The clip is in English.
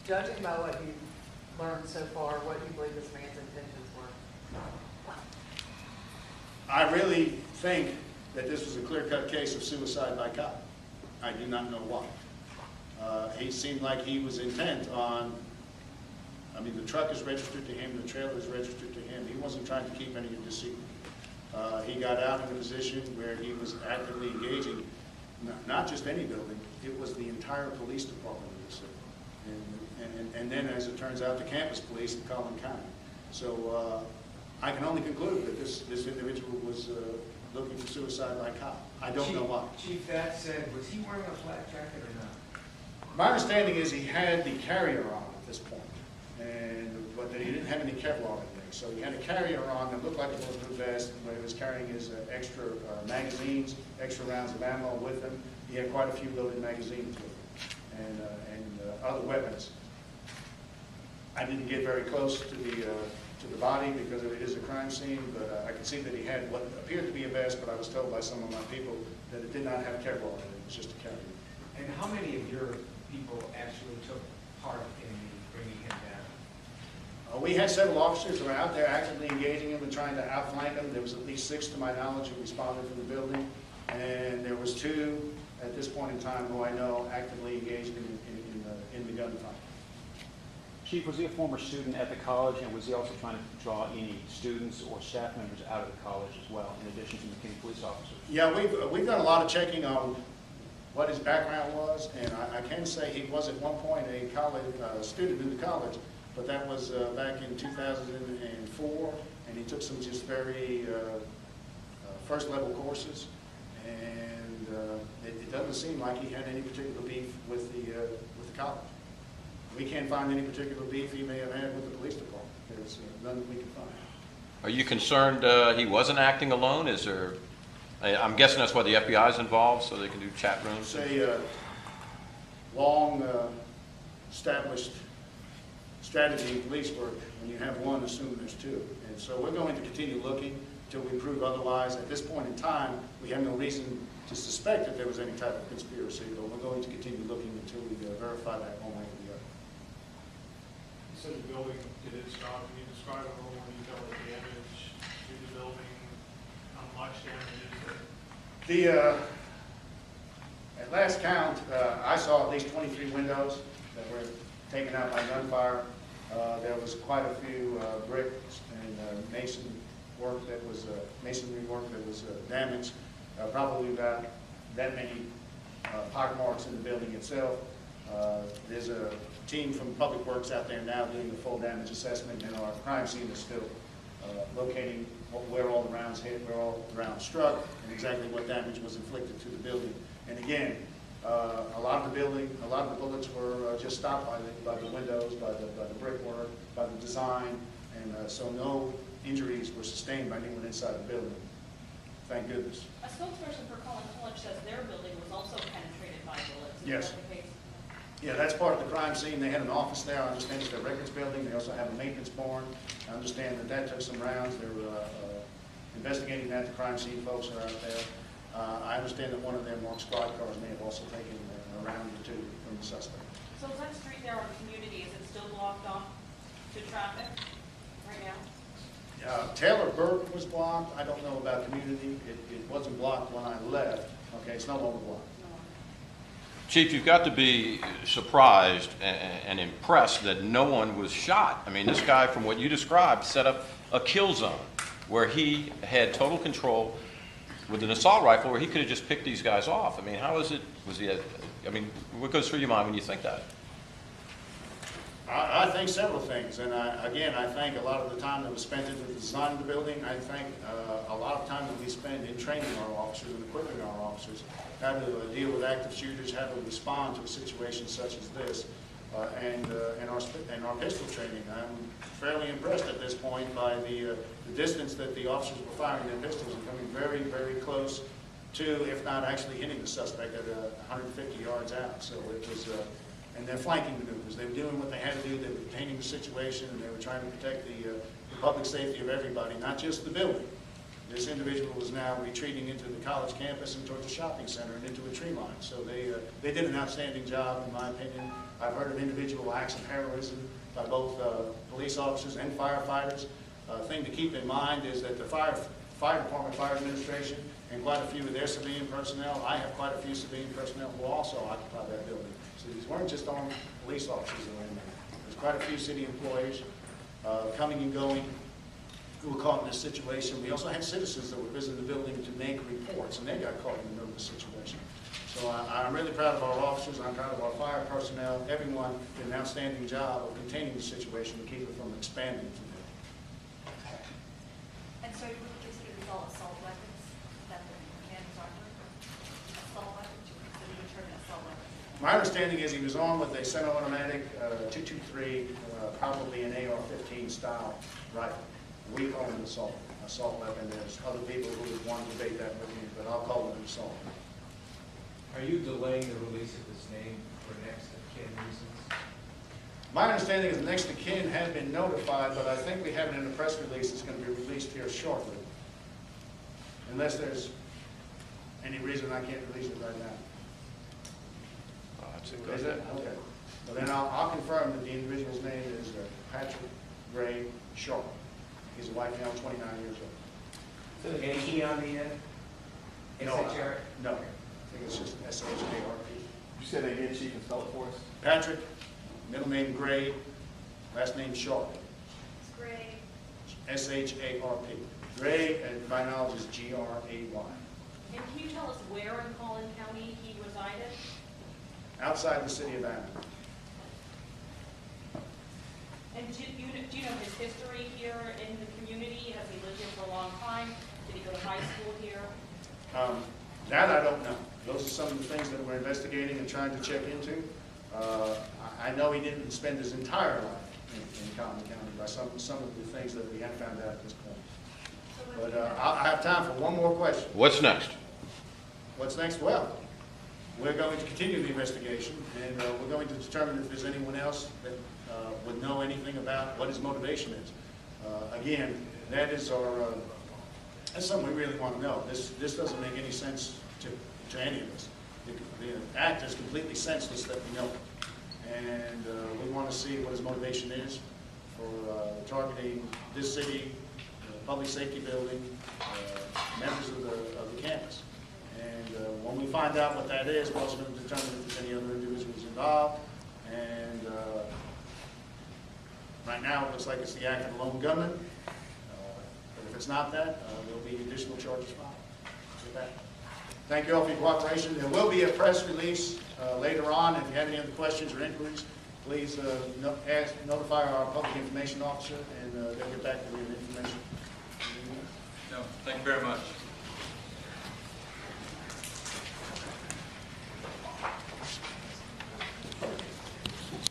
Judging by what you've learned so far, what do you believe this man's intentions were? I really think that this was a clear-cut case of suicide by cop. I do not know why. He seemed like he was intent on, I mean, the truck is registered to him, the trailer is registered to him. He wasn't trying to keep any of this secret. He got out in a position where he was actively engaging, not just any building, it was the entire police department of the city. And then, as it turns out, the campus police in Collin County. So I can only conclude that this individual was looking for suicide by cop. I don't know why. Chief, that said, was he wearing a flak jacket or not? My understanding is he had the carrier on at this point, but that he didn't have any Kevlar in there. So he had a carrier on that looked like a bulletproof vest, where he was carrying his extra magazines, extra rounds of ammo with him. He had quite a few loaded magazines with him, and other weapons. I didn't get very close to the body because it is a crime scene, but I could see that he had what appeared to be a vest, but I was told by some of my people that it did not have Kevlar in it. It was just a carrier. And how many of your people actually took part in bringing him down? We had several officers who were out there actively engaging him and trying to outflank him. There was at least 6, to my knowledge, who responded from the building, and there was 2 at this point in time who I know actively engaged in the gunfight. Chief, was he a former student at the college, and was he also trying to draw any students or staff members out of the college as well, in addition to McKinney police officers? Yeah, we've done a lot of checking on what his background was, and I can say he was at one point a college student in the college, but that was back in 2004, and he took some just very first-level courses, and it doesn't seem like he had any particular beef with the college. We can't find any particular beef he may have had with the police department. There's none that we can find. Are you concerned he wasn't acting alone? Is there? I'm guessing that's why the FBI is involved, so they can do chat rooms. It's a long established strategy in police work. When you have one, assume there's 2. And so we're going to continue looking until we prove otherwise. At this point in time, we have no reason to suspect that there was any type of conspiracy, but we're going to continue looking until we verify that one way or the other. You said the building, did it stop? Can you describe a little more detail of the damage to the building? How much damage is there? At last count, I saw at least 23 windows that were taken out by gunfire. There was quite a few bricks and masonry work that was damaged. Probably about that many pock marks in the building itself. There's a team from Public Works out there now doing the full damage assessment, and our crime scene is still locating where all the rounds hit, where all the rounds struck, and exactly what damage was inflicted to the building. And again, a lot of the bullets were just stopped by the windows, by the brickwork, by the design, and so no injuries were sustained by anyone inside the building. Thank goodness. A spokesperson for Collin College says their building was also penetrated by bullets. Yes. Is that the case? Yeah, that's part of the crime scene. They had an office there. I understand it's their records building. They also have a maintenance barn. I understand that took some rounds. They were investigating that. The crime scene folks are out there. I understand that one of their marked squad cars may have also taken a round or 2 from the suspect. So is that street there on Community, is it still blocked off to traffic right now? Taylor Burke was blocked. I don't know about Community. It wasn't blocked when I left. Okay, it's no longer blocked. Chief, you've got to be surprised and impressed that no one was shot. I mean, this guy, from what you described, set up a kill zone where he had total control with an assault rifle where he could have just picked these guys off. I mean, how is it, I mean, what goes through your mind when you think that? I think several things, and again, I think a lot of the time that was spent into the design of the building. I think a lot of time that we spend in training our officers and equipping our officers how to deal with active shooters, how to respond to a situation such as this, and our pistol training. I'm fairly impressed at this point by the distance that the officers were firing their pistols and coming very, very close to, if not actually hitting the suspect at 150 yards out. So it was. And their flanking maneuvers. They were doing what they had to do. They were containing the situation, and they were trying to protect the public safety of everybody, not just the building, This individual is now retreating into the college campus and towards the shopping center and into a tree line. So they did an outstanding job, in my opinion. I've heard of individual acts of heroism by both police officers and firefighters. Thing to keep in mind is that the fire department, fire administration, and quite a few of their civilian personnel, I have quite a few civilian personnel who also occupy that building. So these weren't just armed police officers that were in there. There's quite a few city employees coming and going who were caught in this situation. We also had citizens that were visiting the building to make reports, and they got caught in the middle of the situation. So I'm really proud of our officers. I'm proud of our fire personnel. Everyone did an outstanding job of containing the situation to keep it from expanding to there. And so you would consider these all assault weapons that the cannons are? Assault weapons, you consider the term assault weapons? My understanding is he was on with a semi-automatic 223, probably an AR-15 style rifle. We call it an assault weapon. There's other people who would want to debate that with me, but I'll call it an assault. Are you delaying the release of his name for next of kin reasons? My understanding is next of kin has been notified, but I think we have it in a press release that's going to be released here shortly. Unless there's any reason I can't release it right now. Oh, that's a Is good it? Okay. Well, then I'll confirm that the individual's name is Patrick Gray Sharp. He's a white male, 29 years old. So any key on the end? No, SHR? no. I think it's just S-H-A-R-P. You said that again, Chief, and spell it for us? Patrick, middle name Gray, last name Sharp. It's gray. S-H-A-R-P. Gray, and my knowledge is G-R-A-Y. And can you tell us where in Collin County he resided? Outside the city of Anna. And do you know his history here in the community? Has he lived here for a long time? Did he go to high school here? That I don't know. Those are some of the things that we're investigating and trying to check into. I know he didn't spend his entire life in Collin County by some of the things that we have found out at this point. But I have time for one more question. What's next? What's next? Well, we're going to continue the investigation, and we're going to determine if there's anyone else that would know anything about what his motivation is. Again, that is that's something we really want to know. This doesn't make any sense to any of us. The act is completely senseless that we know. And we want to see what his motivation is for targeting this city, public safety building, members of the campus. And when we find out what that is, we're also going to determine if there's any other individuals involved. And right now, it looks like it's the act of a lone gunman. But if it's not that, there'll be additional charges filed with that. Thank you all for your cooperation. There will be a press release later on. If you have any other questions or inquiries, please notify our public information officer, and they'll get back to you with information. No, thank you very much.